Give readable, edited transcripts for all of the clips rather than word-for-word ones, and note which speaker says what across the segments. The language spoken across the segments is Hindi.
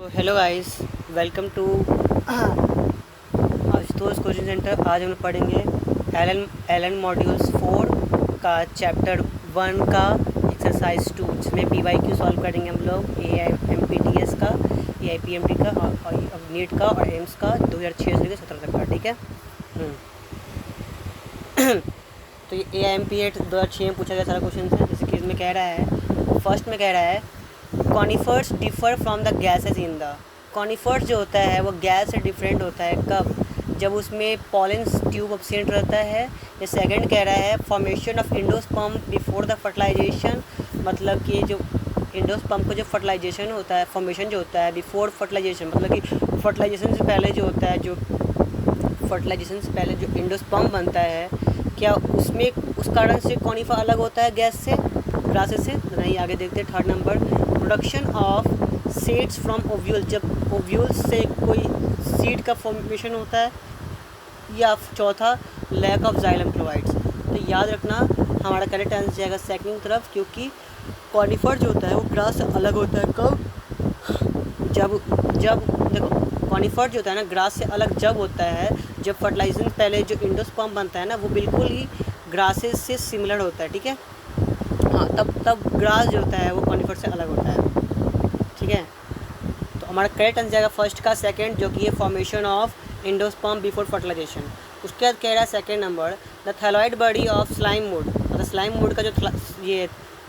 Speaker 1: तो hello guys, welcome to Ashutosh coaching centre. आज हम पढ़ेंगे एलन मॉड्यूल्स 4 का चैप्टर 1 का एक्सरसाइज 2, जिसमें PYQ सॉल्व करेंगे हम लोग AIMPTS का, AIPMT का और नीट का और एम्स का 2006 से 2017 तक का। ठीक है। तो ये AIMPT 2006 में पूछा गया सारा क्वेश्चन है। जैसे कि इसमें कह रहा है, फर्स्ट में कह रहा है conifers differ from the gases in the. Conifers जो होता है वो गैस से डिफरेंट होता है कब? जब उसमें पॉलन ट्यूब एब्सेंट रहता है। ये सेकंड कह रहा है formation of endosperm before the fertilisation, मतलब कि जो इंडोस्पर्म को जो फर्टिलाइजेशन होता है, फॉर्मेशन जो होता है बिफोर फर्टिलाइजेशन, मतलब कि फर्टिलाइजेशन से पहले जो होता है, जो फर्टिलाइजेशन से पहले जो इंडोस्पर्म बनता है, क्या उसमें उस कारण से कॉनिफर अलग होता है गैस से, ग्रासेस से? नहीं। आगे देखते हैं third number, production of seeds from ovule, जब ओव्यूल्स से कोई सीड का फॉर्मेशन होता है। या चौथा लैक ऑफ जाइलम क्लोराइड्स। तो याद रखना हमारा करेक्ट आंसर जाएगा सेकंड तरफ, क्योंकि कॉनिफर जो होता है वो ग्रास से अलग होता है कब? जब देखो, कॉनिफर जो होता है ना ग्रास से अलग जब होता है जब फर्टिलाइजेशन पहले जो इंडोस्पर्म बनता है ना वो बिल्कुल ही ग्रासेस से सिमिलर होता है। ठीक है। हाँ, तब ग्रास जो होता है वो कॉनिफर से अलग होता है। ठीक है। तो हमारा करेक्ट आंसर जाएगा फर्स्ट का सेकंड, जो कि है formation of endosperm before fertilisation. उसके बाद कह रहा है second number, the thalloid body of slime mould. मतलब स्लाइम मोड का जो ये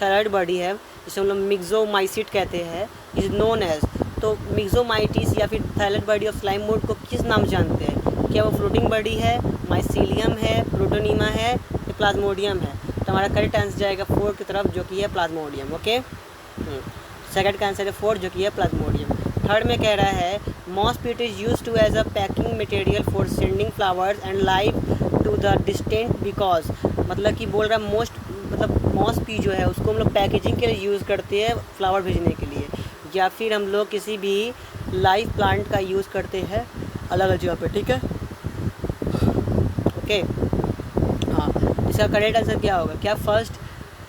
Speaker 1: थैलॉइड बॉडी है, जिसे हम लोग मिक्सोमाइसिट कहते हैं, इज नोन एज। तो मिक्सोमाइटिस या फिर thalloid body of slime mode को किस नाम जानते हैं? क्या वो फ्लोटिंग बॉडी है, माइसीलियम है, प्रोटोनीमा है या प्लाज्मोडियम है? तो हमारा करेक्ट आंसर जाएगा 4 की तरफ, जो कि है प्लाज्मोडियम। ओके। सेकंड का आंसर है 4, जो कि है प्लाज्मोडियम। थर्ड में कह रहा है moss peat is use to as a packing material for sending flowers and live to the distant because, मतलब कि बोल रहा है मॉस पी जो है उसको हम लोग पैकेजिंग के लिए यूज़ करते हैं फ्लावर भेजने के लिए, या फिर हम लोग किसी भी लाइव प्लांट का यूज़ करते हैं अलग अलग जगह पे। ठीक है। ओके। हाँ, इसका करेक्ट आंसर क्या होगा? क्या फर्स्ट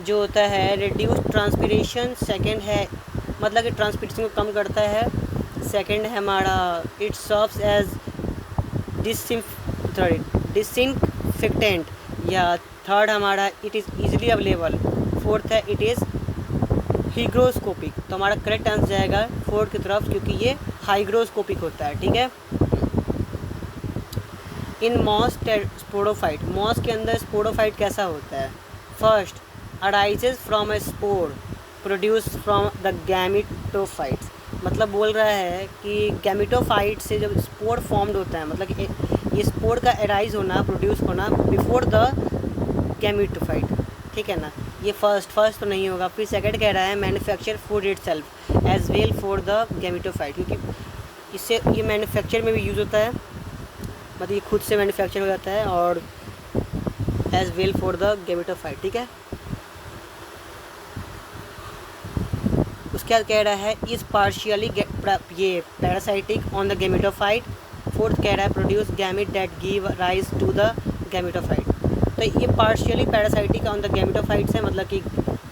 Speaker 1: जो होता है रिड्यूस ट्रांसपिरेशन, सेकंड है मतलब कि ट्रांसपिरेशन को कम करता है, सेकंड है हमारा इट सर्व्स एज डिसइंफेक्टेंट, या थर्ड हमारा it is easily available, fourth है इट इज़ हिग्रोस्कोपिक। तो हमारा करेक्ट आंसर जाएगा 4 की तरफ, क्योंकि ये हाइग्रोस्कोपिक होता है। ठीक है। इन मॉस स्पोरोफाइट, मॉस के अंदर स्पोरोफाइट कैसा होता है? First, arises from a spore produce from the gametophytes. मतलब बोल रहा है कि गैमिटोफाइट से जब स्पोर फॉर्म्ड होता है, मतलब कि ये स्पोर का अराइज होना, प्रोड्यूस होना बिफोर द गैमिटोफाइट। ठीक है ना। ये फर्स्ट तो नहीं होगा। फिर सेकंड कह रहा है manufacture food itself as well for the gametophyte, क्योंकि इससे ये मैन्युफैक्चर में भी यूज़ होता है, मतलब ये खुद से मैन्युफैक्चर हो जाता है, और as well for the gametophyte. ठीक है। उसके बाद कह रहा है इज पार्शियली ये parasitic on the gametophyte. Fourth कह रहा है produce gamete that give rise to the gametophyte. तो ये partially parasitic on the gametophyte है, मतलब कि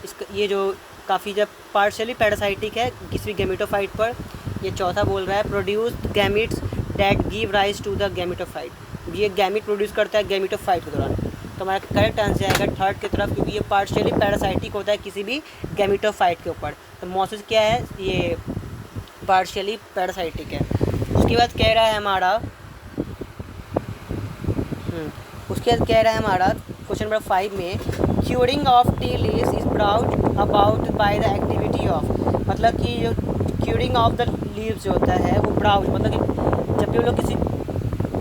Speaker 1: इसका ये जो काफ़ी जब पार्शियली पैरासाइटिक है किसी भी गैमिटोफाइट पर। ये चौथा बोल रहा है produce gametes that give rise to the gametophyte, ये गैमिट प्रोड्यूस करता है गैमिटोफाइट के दौरान। तो हमारा करेक्ट आंसर आएगा थर्ड की तरफ, क्योंकि ये पार्शियली पैरासाइटिक होता है किसी भी गैमिटोफाइट के ऊपर। तो मॉसिस क्या है? ये पार्शियली पैरासाइटिक है। उसके बाद कह रहा है हमारा क्वेश्चन नंबर 5 में curing of tea leaves is brought about by the activity of, मतलब कि जो क्यूरिंग ऑफ द लीव्स जो होता है वो ब्राउट, मतलब कि जब भी हम लोग किसी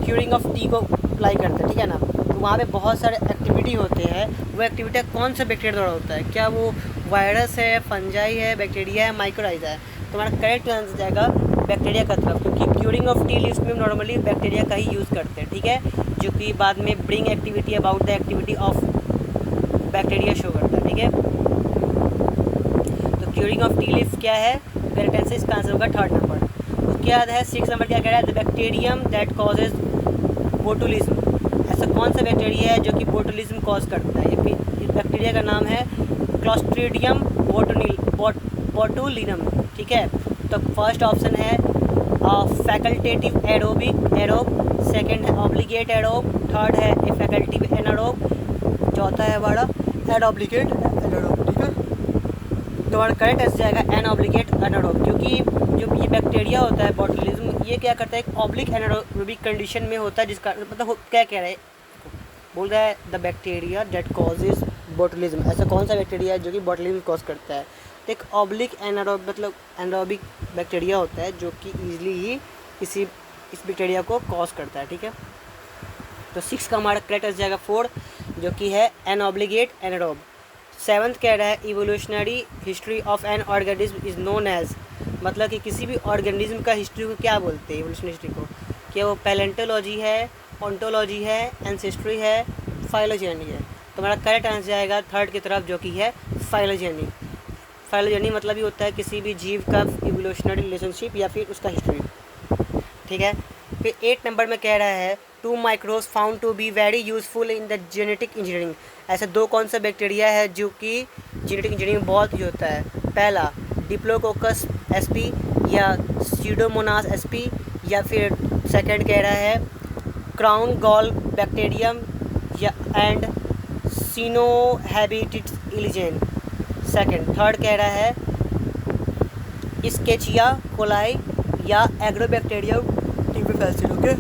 Speaker 1: क्यूरिंग ऑफ टी को अप्लाई करते हैं, ठीक है ना, तो वहाँ पे बहुत सारे एक्टिविटी होते हैं। वो एक्टिविटी कौन सा बैक्टीरिया द्वारा होता है? क्या वो वायरस है, फंजाई है, बैक्टीरिया है, माइक्रोराइजा है? तो हमारा करेक्ट आंसर जाएगा बैक्टीरिया का तरफ, क्योंकि क्यूरिंग ऑफ टी लीव्स में नॉर्मली बैक्टीरिया का ही यूज़ करते हैं। ठीक है। जो कि बाद में bring activity about the activity of bacteria show करता है। ठीक है। तो क्यूरिंग ऑफ टी लीव्स क्या है? करेक्ट आंसर इसका आंसर होगा थर्ड नंबर। उसके बाद है 6 नंबर, क्या कह रहा है? The bacterium that causes botulism. ऐसा कौन सा बैक्टीरिया है जो कि बोटुलिज्म कॉज करता है? ये बैक्टीरिया का नाम है क्लॉस्ट्रीडियम बोटुलिनम। ठीक है। तो फर्स्ट ऑप्शन है फैकल्टेटिव एरोब, सेकंड है ऑब्लिगेट एरोब, थर्ड है फैकल्टेटिव एनारोब, चौथा है हमारा एनऑब्लिगेट एनारोब। ठीक है, तो हमारा करेक्ट आंसर जाएगा एनऑब्लिगेट एनारोब, क्योंकि जो ये बैक्टीरिया होता है बॉटुलिज्म, ये क्या करता है, एक ऑब्लिक एनारोबिक कंडीशन में होता है, जिसका मतलब क्या कह रहा है, बोल रहा है the bacteria that causes botulism. ऐसा कौन सा बैक्टीरिया है जो कि बॉटुलिज्म कॉज करता है? तो एक ऑब्लिक एनारोब मतलब एनारोबिक बैक्टीरिया होता है जो कि ईजिली ही इस बैक्टीरिया को कॉज करता है। ठीक है, तो 6 का हमारा करेक्ट आंसर जाएगा 4, जो कि है एनऑब्लिगेट एनारोब। 7th कह रहा है evolutionary history of an organism is known as, मतलब कि किसी भी ऑर्गेनिज्म का हिस्ट्री को क्या बोलते हैं, इवोल्यूशनरी हिस्ट्री को? क्या वो पैलेंटोलॉजी है, ऑन्टोलॉजी है, एंसेस्ट्री है, फाइलोजेनी है? तो हमारा करेक्ट आंसर जाएगा 3rd की तरफ, जो कि है फाइलोजेनी। फाइलोजेनी मतलब ही होता है किसी भी जीव का इवोल्यूशनरी रिलेशनशिप या फिर उसका हिस्ट्री। ठीक है, फिर 8 नंबर में कह रहा है 2 microbes found to be very useful in the genetic engineering. ऐसे 2 कौन सा बैक्टीरिया है जो कि जेनेटिक इंजीनियरिंग में बहुत यूज होता है? पहला डिप्लोकोकस sp या सीडोमोनास sp, या फिर सेकंड कह रहा है क्राउन गॉल बैक्टीरियम या एंड सिनोहैबिटिस इलिजेन सेकंड। थर्ड कह रहा है स्केचिया कोलाई या एग्रोबैक्टीरियम टिम्बिफासिन। ओके,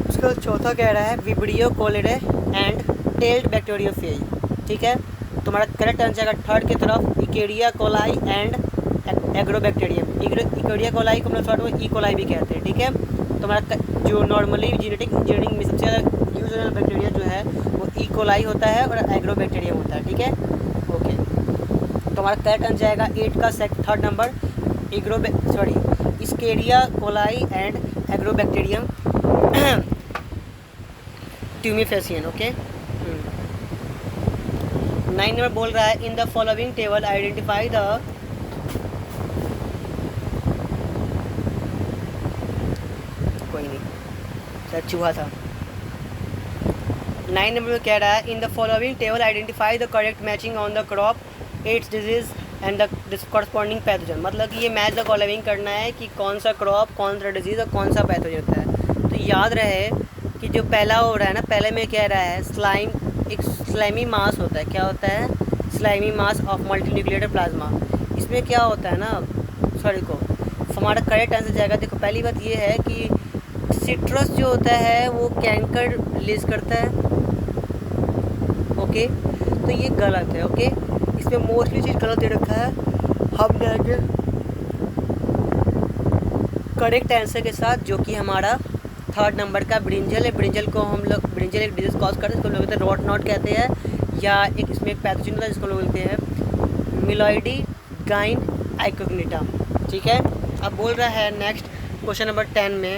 Speaker 1: उसका चौथा कह रहा है विब्रियो कोलिडे एंड टेल्ड बैक्टीरियोफेज। ठीक है, तुम्हारा करेक्ट आंसर है 3rd की तरफ इकेरिया कोलाई एंड एग्रोबैक्टीरियम। इकेरिया कोलाई को हम लोग शॉर्ट में ई कोलाई भी कहते हैं। ठीक है, तुम्हारा जो नॉर्मली जेनेटिक इंजीनियरिंग में सबसे ज़्यादा यूज होने वाला बैक्टीरिया जो है वो ई कोलाई होता है और एग्रोबैक्टीरियम होता है। ठीक है, ओके, तुम्हारा करेक्ट आंसर जाएगा 8 का 3rd number Escherichia coli and Agrobacterium tumefaciens. Okay, 9 number बोल रहा है in the following table identify the कोई नहीं सर चूहा था। 9 नंबर में कह रहा है in the following table identify the correct matching on the crop aids disease and the corresponding pathogen. मतलब कि ये मैच द फॉलोइंग करना है कि कौन सा क्रॉप, कौन सा डिजीज़ और कौन सा पैथोजन होता है। तो याद रहे कि जो पहला हो रहा है ना, पहले में कह रहा है स्लाइम, एक स्लाइमी मास होता है। क्या होता है? Slimy mass of multinucleated plasma. इसमें क्या होता है ना, सॉरी को हमारा करेक्ट आंसर जाएगा। देखो पहली बात ये है कि सिट्रस जो होता है वो कैंकर रिलीज करता है। ओके, तो ये गलत है। ओके, इसमें मोस्टली चीज़ गलत दे रखा है। हम जाएंगे करेक्ट आंसर के साथ, जो कि हमारा 3rd नंबर का ब्रिंजल है। ब्रिंजल को हम लोग, ब्रिंजल एक डिजीज कॉज करते हैं, इसको लोग कहते हैं रॉट नॉट कहते हैं, या एक इसमें एक पैथोजन होता है जिसको लोग बोलते हैं मिलॉइडी गाइन आइकोग्निटा। ठीक है, अब बोल रहा है नेक्स्ट क्वेश्चन नंबर 10 में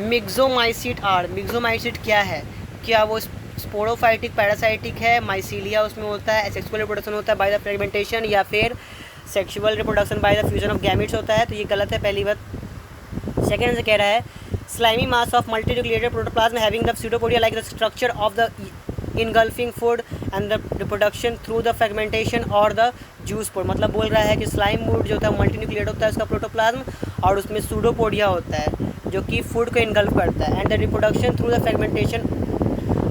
Speaker 1: मिक्सोमाइसिट आर। मिक्सोमाइसिट क्या है? क्या वो स्पोरोफाइटिक पैरासाइटिक है, माइसीलिया उसमें होता है, सेक्सुअल रिप्रोडक्शन होता है बाय द फ्रेगमेंटेशन, या फिर sexual reproduction by the fusion of gametes होता है? तो ये गलत है पहली बात। सेकेंड से कह रहा है slimy mass of multinucleated protoplasm having the pseudopodia like the structure of the engulfing food and the reproduction through the fragmentation और द जूस पोर। मतलब बोल रहा है कि स्लाइम मूड जो होता है मल्टीन्यूक्लिएट होता है उसका प्रोटोप्लाज्म, और उसमें सूडोपोडिया होता है जो कि फूड को इनगल्फ करता है, and the reproduction through the fragmentation,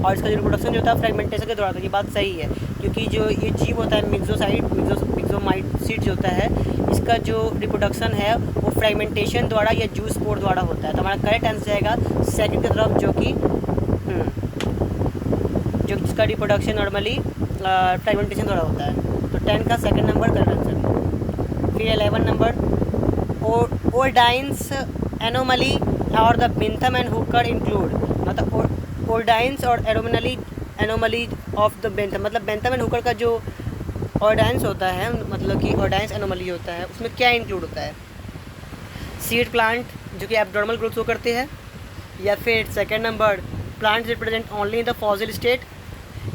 Speaker 1: और इसका जो रिप्रोडक्शन जो होता है फ्रेगमेंटेशन के दौरान। तो ये बात सही है, क्योंकि जो ये जीव होता है मिक्सोमाइसिट जो होता है, इसका जो रिप्रोडक्शन है वो फ्रेगमेंटेशन द्वारा या जूस पोर द्वारा होता है। तो हमारा करेक्ट आंसर जाएगा 2nd की तरफ, जो कि जिसका रिप्रोडक्शन नॉर्मली फ्रेगमेंटेशन द्वारा होता है। तो 10 का 2nd नंबर करेक्ट आंसर। फिर 11 नंबर ओर्डाइंस एनोमली और द बिंथम एंड हुकर इंक्लूड। मतलब ओर्डाइंस और एनोमली ऑफ द बेंथम, मतलब बेंथम एंड हुकर का जो ऑर्डाइंस होता है, मतलब कि ऑर्डाइंस एनोमली होता है, उसमें क्या इंक्लूड होता है? सीड प्लांट जो कि एब्नॉर्मल ग्रोथ शो करते हैं, या फिर 2nd number plant represent only in the fossil state,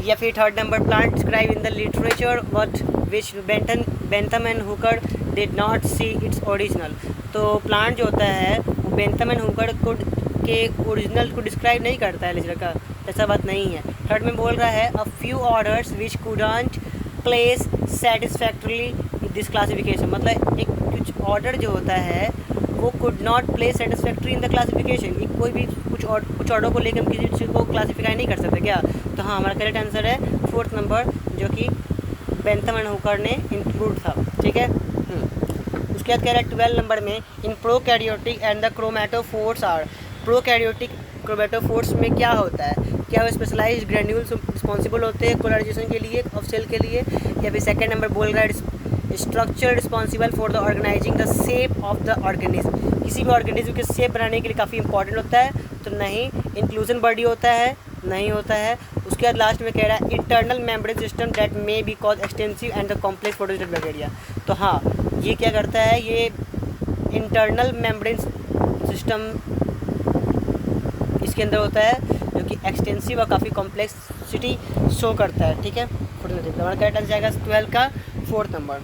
Speaker 1: या फिर 3rd number plant describe in the literature but which Bentham and Hooker did not see its original. तो प्लांट जो होता है वो बेंथम एंड हुकर को के ओरिजिनल को डिस्क्राइब नहीं करता है लिटरेचर का, ऐसा बात नहीं है। 3rd में बोल रहा है a few orders which couldn't place satisfactorily this classification. मतलब एक कुछ ऑर्डर जो होता है वो could not place satisfactory in the classification, कोई भी कुछ ऑर्डर को लेकर हम किसी चीज़ को क्लासीफाई नहीं कर सकते क्या। तो हाँ, हमारा करेक्ट आंसर है 4th नंबर, जो कि बेंथम एंड हुकर ने इंक्लूड था। ठीक है। उसके बाद कह रहा है 12 नंबर में, in prokaryotic and the chromatophores are. Prokaryotic chromatophores में क्या होता है, क्या वो स्पेशलाइज्ड ग्रेन्यूल्स रिस्पॉन्सिबल होते हैं पोलराइजेशन के लिए ऑफ सेल के लिए, या फिर सेकंड नंबर बोल रहा है structure responsible for the organising the shape of the organism, किसी भी ऑर्गेनिज्म के शेप बनाने के लिए काफ़ी इंपॉर्टेंट होता है। तो नहीं। इंक्लूजन बॉडी होता है, नहीं होता है। उसके बाद लास्ट में कह रहा है internal membrane system that may be cause extensive and the complex photosynthetic bacteria. तो हाँ, ये क्या करता है, ये इंटरनल मेम्ब्रेन सिस्टम इसके अंदर होता है, जो कि एक्सटेंसिव और काफ़ी कॉम्प्लेक्सिटी शो करता है। ठीक है। फोटोसिंथेसिस हमारा करेक्ट आंसर जाएगा 12 का 4th नंबर।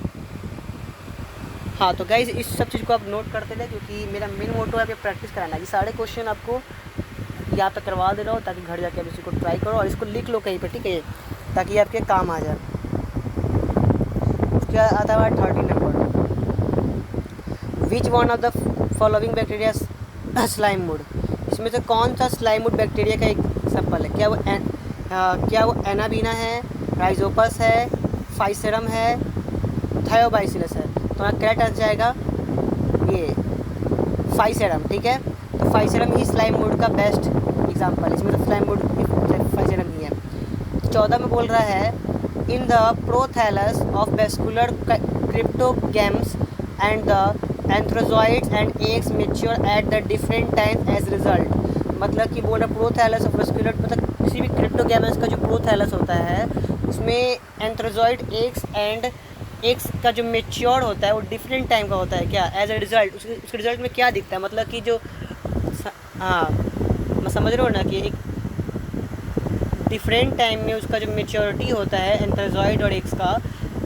Speaker 1: हाँ, तो गाइज इस सब चीज़ को आप नोट करते रहे, क्योंकि मेरा मेन मोटो है आपको प्रैक्टिस कराना है। ये सारे क्वेश्चन आपको यहाँ पे करवा दे रहा हूँ, ताकि घर जाके आप इसको ट्राई करो और इसको लिख लो कहीं पे, ठीक है, ताकि आपके काम आ जाए। उसके बाद आता है 13 number, which one of the following bacteria slime mood. इसमें से कौन सा स्लाइम मूड बैक्टीरिया का एग्जाम्पल है, क्या वो एनाबीना है, राइजोपस है, फाइसेरम है, थायोबाइसिलस है। तो हमारा करेक्ट आंसर आएगा ये फाइसेरम। ठीक है। तो फाइसेरम ही स्लाइम मूड का बेस्ट एग्जांपल, इसमें तो स्लाइम मूड फाइसेरम ही है। 14 में बोल रहा है in the prothallus of vascular cryptogams and the antherozoids and eggs mature at the different times as result. मतलब कि बोल रहा प्रोथैलस ऑफ वेस्कुलर, मतलब किसी भी क्रिप्टोगैम्स का जो प्रोथैलस होता है उसमें एंथ्रोजॉइड एग्स का जो मेच्योर होता है वो डिफरेंट टाइम का होता है क्या, एज ए रिज़ल्ट। उसके रिज़ल्ट में क्या दिखता है, मतलब कि जो, हाँ मैं समझ रहा हूँ ना, कि एक डिफरेंट टाइम में उसका जो मेच्योरिटी होता है एंथ्रोजॉइड और एग्स का,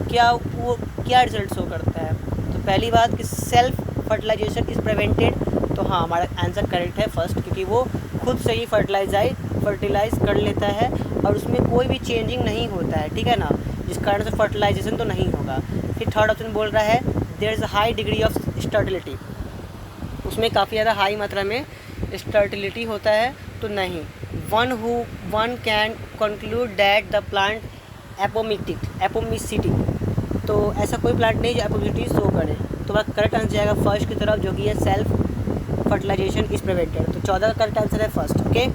Speaker 1: क्या रिजल्ट शो करता है। तो पहली बात कि सेल्फ फर्टिलाइजेशन इज़ प्रिवेंटेड। तो हाँ, हमारा आंसर करेक्ट है फर्स्ट, क्योंकि वो खुद से ही फर्टिलाइज कर लेता है और उसमें कोई भी चेंजिंग नहीं होता है। ठीक है ना, जिस कारण से फर्टिलाइजेशन तो नहीं होगा। फिर थर्ड ऑप्शन बोल रहा है there is a high degree of sterility, उसमें काफ़ी ज़्यादा हाई मात्रा में स्टर्टिलिटी होता है। तो नहीं। One can conclude that the plant apomicity, तो ऐसा कोई प्लांट नहीं जो एपोमिसिटी शो करे। तो वह करेक्ट आंसर जाएगा फर्स्ट की तरफ, जो कि है सेल्फ फर्टिलाइजेशन इज़ प्रिवेंटेड। तो 14 का करेक्ट आंसर है फर्स्ट। ओके।